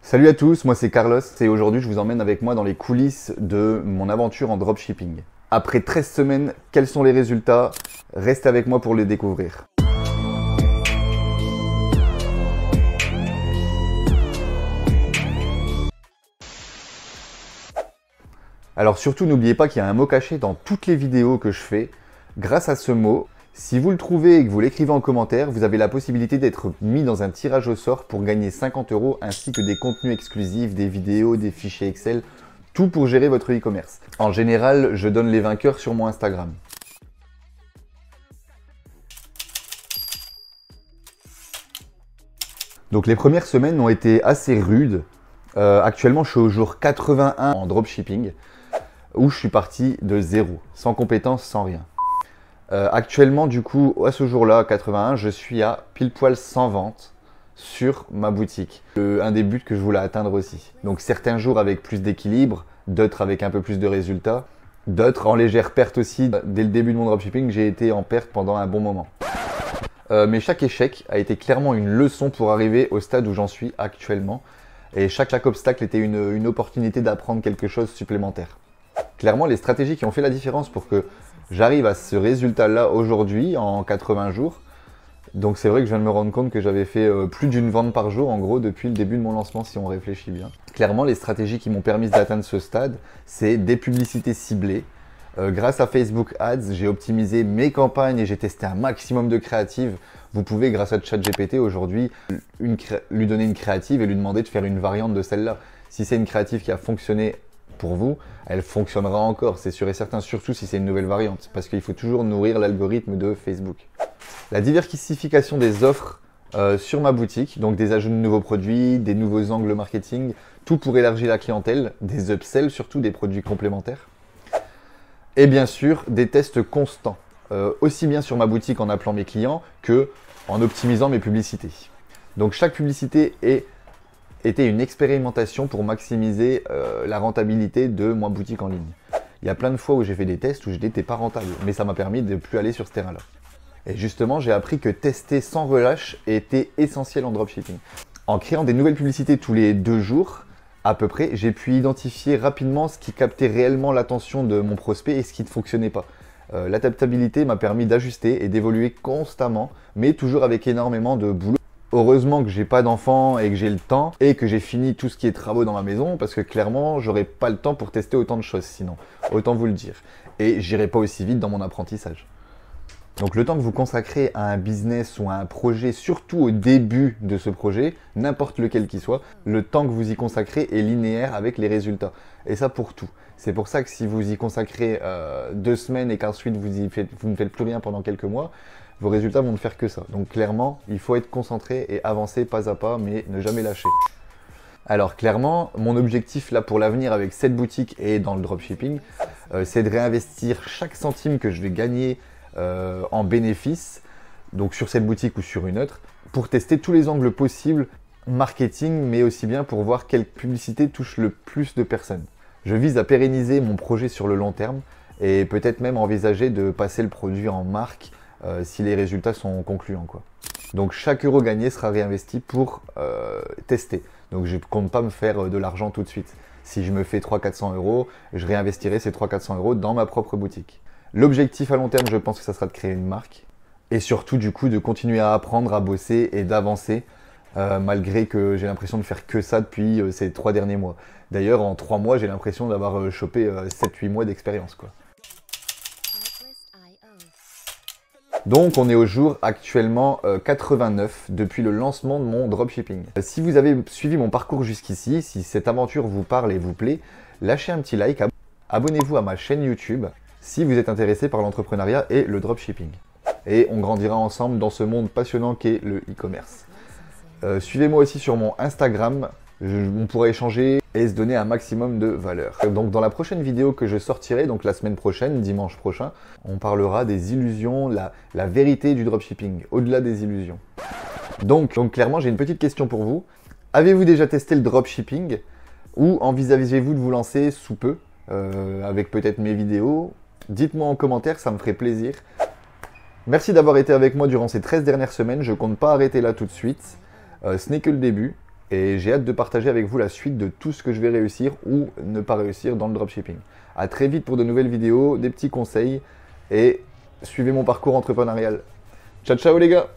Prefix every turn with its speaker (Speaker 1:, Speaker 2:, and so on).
Speaker 1: Salut à tous, moi c'est Carlos et aujourd'hui je vous emmène avec moi dans les coulisses de mon aventure en dropshipping. Après 13 semaines, quels sont les résultats? Restez avec moi pour les découvrir. Alors surtout n'oubliez pas qu'il y a un mot caché dans toutes les vidéos que je fais. Grâce à ce mot, si vous le trouvez et que vous l'écrivez en commentaire, vous avez la possibilité d'être mis dans un tirage au sort pour gagner 50 € ainsi que des contenus exclusifs, des vidéos, des fichiers Excel, tout pour gérer votre e-commerce. En général, je donne les vainqueurs sur mon Instagram. Donc les premières semaines ont été assez rudes. Actuellement, je suis au jour 81 en dropshipping, où je suis parti de zéro, sans compétences, sans rien. Actuellement, du coup, à ce jour-là, 81, je suis à pile poil 100 ventes sur ma boutique. Un des buts que je voulais atteindre aussi. Donc certains jours avec plus d'équilibre, d'autres avec un peu plus de résultats, d'autres en légère perte aussi. Dès le début de mon dropshipping, j'ai été en perte pendant un bon moment. Mais chaque échec a été clairement une leçon pour arriver au stade où j'en suis actuellement. Et chaque obstacle était une opportunité d'apprendre quelque chose supplémentaire. Clairement, les stratégies qui ont fait la différence pour que j'arrive à ce résultat-là aujourd'hui, en 80 jours. Donc c'est vrai que je viens de me rendre compte que j'avais fait plus d'une vente par jour, en gros, depuis le début de mon lancement, si on réfléchit bien. Clairement, les stratégies qui m'ont permis d'atteindre ce stade, c'est des publicités ciblées. Grâce à Facebook Ads, j'ai optimisé mes campagnes et j'ai testé un maximum de créatives. Vous pouvez, grâce à ChatGPT aujourd'hui, lui donner une créative et lui demander de faire une variante de celle-là. Si c'est une créative qui a fonctionné pour vous, elle fonctionnera encore, c'est sûr et certain, surtout si c'est une nouvelle variante, parce qu'il faut toujours nourrir l'algorithme de Facebook. La diversification des offres sur ma boutique, donc des ajouts de nouveaux produits, des nouveaux angles marketing, tout pour élargir la clientèle, des upsells, surtout des produits complémentaires. Et bien sûr, des tests constants, aussi bien sur ma boutique en appelant mes clients que en optimisant mes publicités. Donc chaque publicité était une expérimentation pour maximiser la rentabilité de ma boutique en ligne. Il y a plein de fois où j'ai fait des tests où je n'étais pas rentable, mais ça m'a permis de ne plus aller sur ce terrain-là. Et justement, j'ai appris que tester sans relâche était essentiel en dropshipping. En créant des nouvelles publicités tous les 2 jours, à peu près, j'ai pu identifier rapidement ce qui captait réellement l'attention de mon prospect et ce qui ne fonctionnait pas. L'adaptabilité m'a permis d'ajuster et d'évoluer constamment, mais toujours avec énormément de boulot. Heureusement que j'ai pas d'enfants et que j'ai le temps et que j'ai fini tout ce qui est travaux dans ma maison parce que clairement, j'aurais pas le temps pour tester autant de choses sinon. Autant vous le dire. Et j'irai pas aussi vite dans mon apprentissage. Donc le temps que vous consacrez à un business ou à un projet, surtout au début de ce projet, n'importe lequel qu'il soit, le temps que vous y consacrez est linéaire avec les résultats. Et ça pour tout. C'est pour ça que si vous y consacrez 2 semaines et qu'ensuite vous ne faites plus rien pendant quelques mois, vos résultats vont ne faire que ça. Donc clairement, il faut être concentré et avancer pas à pas, mais ne jamais lâcher. Alors clairement, mon objectif là pour l'avenir avec cette boutique et dans le dropshipping, c'est de réinvestir chaque centime que je vais gagner en bénéfice, donc sur cette boutique ou sur une autre, pour tester tous les angles possibles, marketing, mais aussi bien pour voir quelle publicité touche le plus de personnes. Je vise à pérenniser mon projet sur le long terme et peut-être même envisager de passer le produit en marque si les résultats sont concluants, quoi. Donc chaque euro gagné sera réinvesti pour tester. Donc je ne compte pas me faire de l'argent tout de suite. Si je me fais 300-400 €, je réinvestirai ces 300-400 € dans ma propre boutique. L'objectif à long terme, je pense que ça sera de créer une marque et surtout du coup de continuer à apprendre, à bosser et d'avancer malgré que j'ai l'impression de faire que ça depuis ces 3 derniers mois. D'ailleurs, en 3 mois, j'ai l'impression d'avoir chopé 7-8 mois d'expérience, quoi. Donc on est au jour actuellement 89 depuis le lancement de mon dropshipping. Si vous avez suivi mon parcours jusqu'ici, si cette aventure vous parle et vous plaît, lâchez un petit like, abonnez-vous à ma chaîne YouTube si vous êtes intéressé par l'entrepreneuriat et le dropshipping. Et on grandira ensemble dans ce monde passionnant qu'est le e-commerce. Suivez-moi aussi sur mon Instagram, on pourra échanger et se donner un maximum de valeur. Donc dans la prochaine vidéo que je sortirai, donc la semaine prochaine, dimanche prochain, on parlera des illusions, la vérité du dropshipping, au-delà des illusions. Donc clairement, j'ai une petite question pour vous. Avez-vous déjà testé le dropshipping ou envisagez-vous de vous lancer sous peu avec peut-être mes vidéos? Dites-moi en commentaire, ça me ferait plaisir. Merci d'avoir été avec moi durant ces 13 dernières semaines. Je ne compte pas arrêter là tout de suite. Ce n'est que le début. Et j'ai hâte de partager avec vous la suite de tout ce que je vais réussir ou ne pas réussir dans le dropshipping. A très vite pour de nouvelles vidéos, des petits conseils et suivez mon parcours entrepreneurial. Ciao ciao les gars!